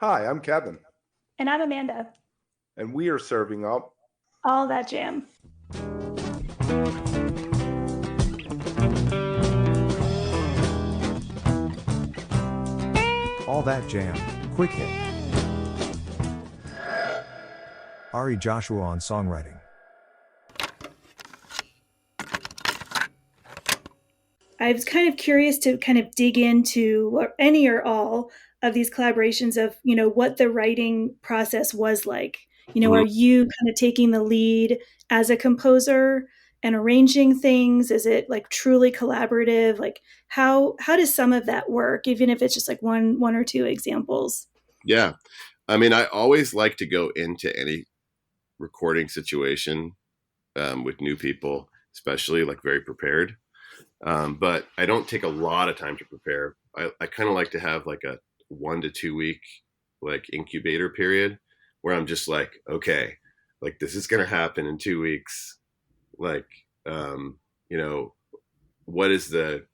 Hi, I'm Kevin, And I'm Amanda. and we are serving up All that jam. All That Jam, Quick Hit. Ari Joshua on songwriting. I was kind of curious to kind of dig into any or all of these collaborations of, what the writing process was like. Mhm. Are you kind of taking the lead as a composer and arranging things? Is it like truly collaborative? Like how does some of that work, even if it's just like one or two examples? Yeah. I mean, I always like to go into any recording situation with new people, especially like very prepared. But I don't take a lot of time to prepare. I kind of like to have like a 1 to 2 week like incubator period where I'm just like, okay, like this is going to happen in 2 weeks. Like, um, you know, what is the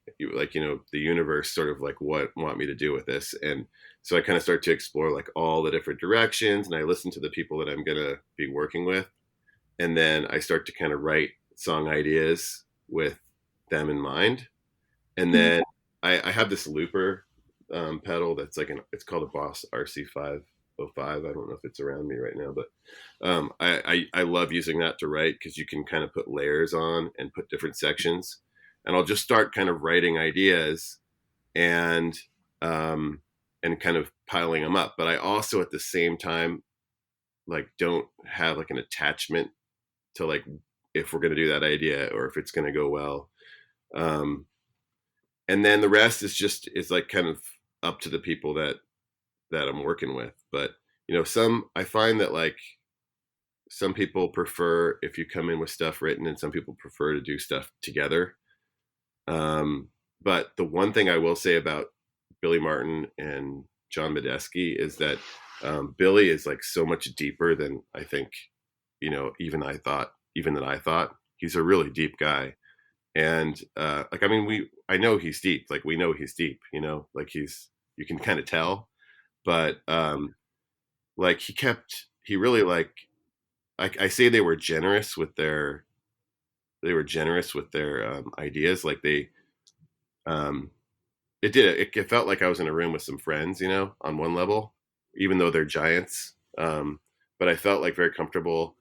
universe sort of like what want me to do with this? And so I kind of start to explore like all the different directions, and I listen to the people that I'm going to be working with, and then I start to kind of write song ideas with them in mind. And Mhm. then I have this looper pedal that's like it's called a Boss RC505. I don't know if it's around me right now, but I love using that to write because you can kind of put layers on and put different sections. And I'll just start kind of writing ideas and um, and kind of piling them up. But I also at the same time like don't have like an attachment to like if we're going to do that idea or if it's going to go well. Um, and then the rest is like kind of up to the people that I'm working with. But some I find that like some people prefer if you come in with stuff written, and some people prefer to do stuff together. Um, but the one thing I will say about Billy Martin and John Medeski is that Billy is like so much deeper than I think, even than I thought. He's a really deep guy. And like, I mean, I know he's deep. Like, we know he's deep, like you can kind of tell. But like, he really like, I say they were generous with their ideas. Like, um, it felt like I was in a room with some friends, on one level, even though they're giants. But I felt like very comfortable.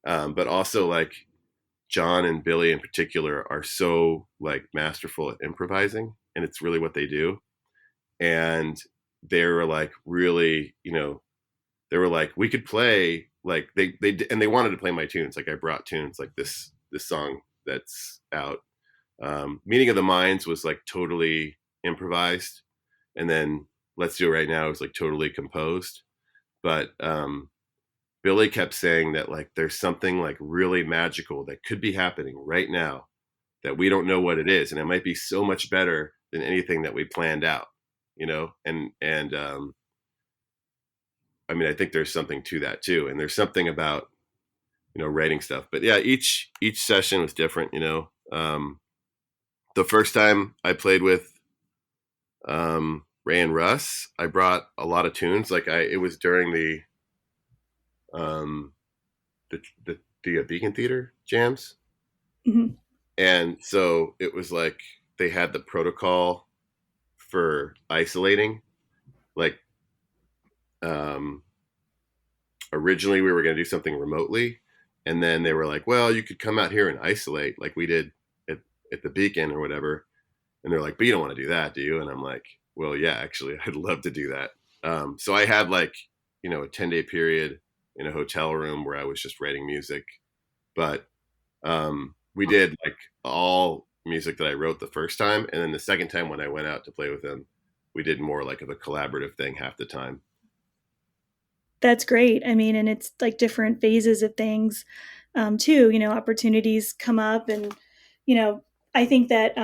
But also like John and Billy in particular are so like masterful at improvising, and it's really what they do. And they were like really, they were like we could play like they wanted to play my tunes. Like I brought tunes like this song that's out. Meeting of the Minds was like totally improvised, and then Let's Do It Right Now was like totally composed. But Billy kept saying that like there's something like really magical that could be happening right now that we don't know what it is, and it might be so much better than anything that we planned out, and I mean I think there's something to that too, and there's something about writing stuff. But yeah, each session was different. The first time I played with Ray and Russ, I brought a lot of tunes. Like it was during um, the Beacon Theater jams, Mhm. and so it was like they had the protocol for isolating. Like um, originally, we were going to do something remotely, and then they were like, "Well, you could come out here and isolate, like we did at, at the Beacon or whatever." And they're like, "But you don't want to do that, do you?" And I'm like, "Well, yeah, actually, I'd love to do that." So I had like, a 10-day period in a hotel room where I was just writing music. But we did like all music that I wrote the first time. And then the second time when I went out to play with them, we did more like of a collaborative thing half the time. That's great. I mean, and it's like different phases of things too. Opportunities come up, and you know, I think that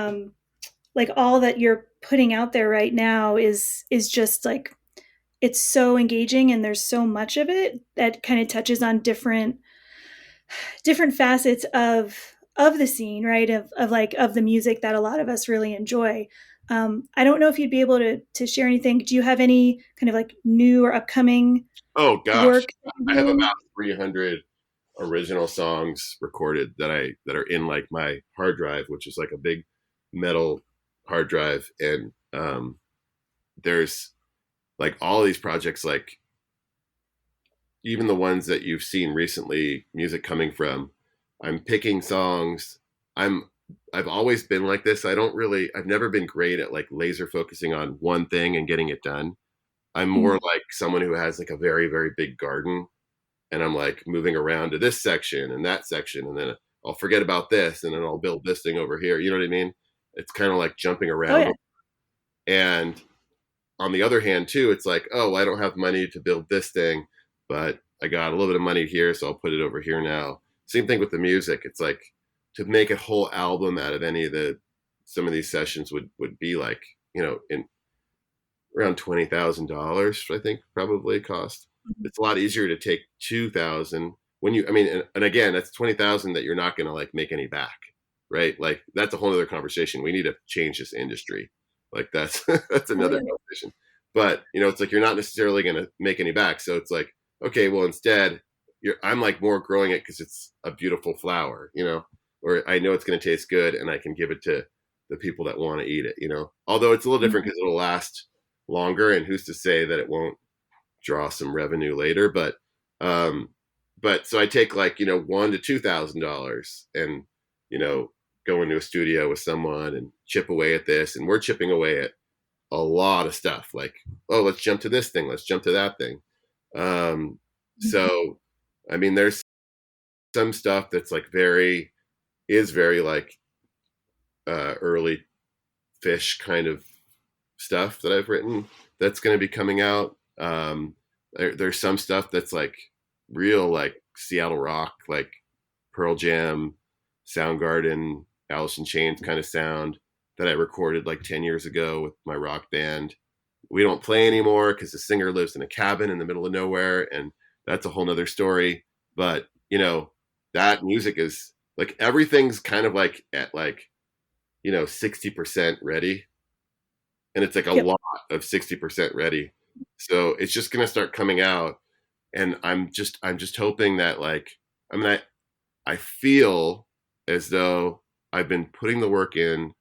like all that you're putting out there right now is just like it's so engaging, and there's so much of it that kind of touches on different facets of the scene, right? Of like of the music that a lot of us really enjoy. I don't know if you'd be able to share anything. Do you have any kind of like new or upcoming Oh gosh, work that you're I have doing? about 300 original songs recorded that are in like my hard drive, which is like a big metal hard drive, and there's like all these projects, like even the ones that you've seen recently, music coming from. I'm picking songs. I'm I've always been like this. I've never been great at like laser focusing on one thing and getting it done. I'm more Mhm. like someone who has like a very, very big garden, and I'm like moving around to this section and that section, and then I'll forget about this, and then I'll build this thing over here. You know what I mean? It's kind of like jumping Oh around. yeah. And on the other hand, too, it's like, oh, I don't have money to build this thing, but I got a little bit of money here, so I'll put it over here now. Same thing with the music. It's like to make a whole album out of some of these sessions would be like, in around $20,000, I think probably cost. Mhm. It's a lot easier to take 2,000 when you, I mean, and again, that's 20,000 that you're not going to like make any back, right? Like that's a whole other conversation. We need to change this industry. Like that's, that's Oh another yeah. conversation. But, it's like you're not necessarily going to make any back. So it's like, okay, well, instead, I'm like more growing it because it's a beautiful flower, or I know it's going to taste good and I can give it to the people that want to eat it. Although it's a little different Mhm. because it'll last longer, and who's to say that it won't draw some revenue later. Um but so I take like $1,000 to $2,000 and go into a studio with someone and chip away at this, and we're chipping away at a lot of stuff, like, oh, let's jump to this thing, let's jump to that thing. So I mean, there's some stuff that's like very like early fish kind of stuff that I've written that's going to be coming out. There's some stuff that's like real, like Seattle rock, like Pearl Jam, Soundgarden, Alice in Chains kind of sound that I recorded like 10 years ago with my rock band. We don't play anymore because the singer lives in a cabin in the middle of nowhere, and that's a whole nother story. But that music is like everything's kind of like at like 60% ready, and it's like a Yep. lot of 60% ready. So it's just going to start coming out, and I'm just hoping that, like, I mean, I feel as though I've been putting the work in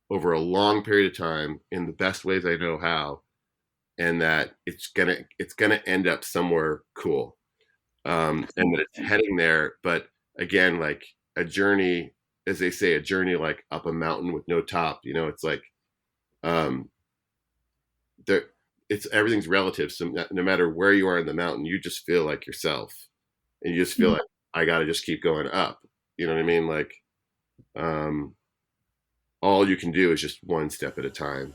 over a long period of time in the best ways I know how, and that it's gonna end up somewhere cool, and that it's heading there. But again, like a journey, as they say, a journey like up a mountain with no top. It's like, um, there it's everything's relative, so no matter where you are in the mountain, you just feel like yourself, and you just feel Mhm. like, I gotta just keep going up. You know what I mean? Like, um all you can do is just one step at a time.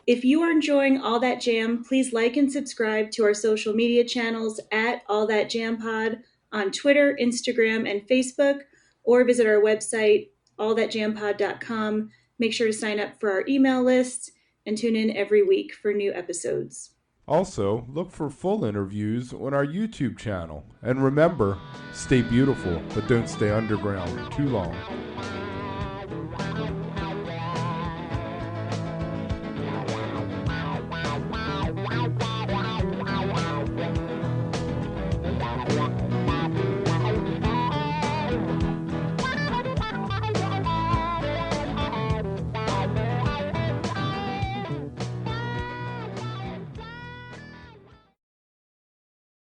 If you are enjoying All That Jam, please like and subscribe to our social media channels at All That Jam Pod on Twitter, Instagram, and Facebook, or visit our website, allthatjampod.com. Make sure to sign up for our email list and tune in every week for new episodes. Also, look for full interviews on our YouTube channel. And remember, stay beautiful, but don't stay underground too long.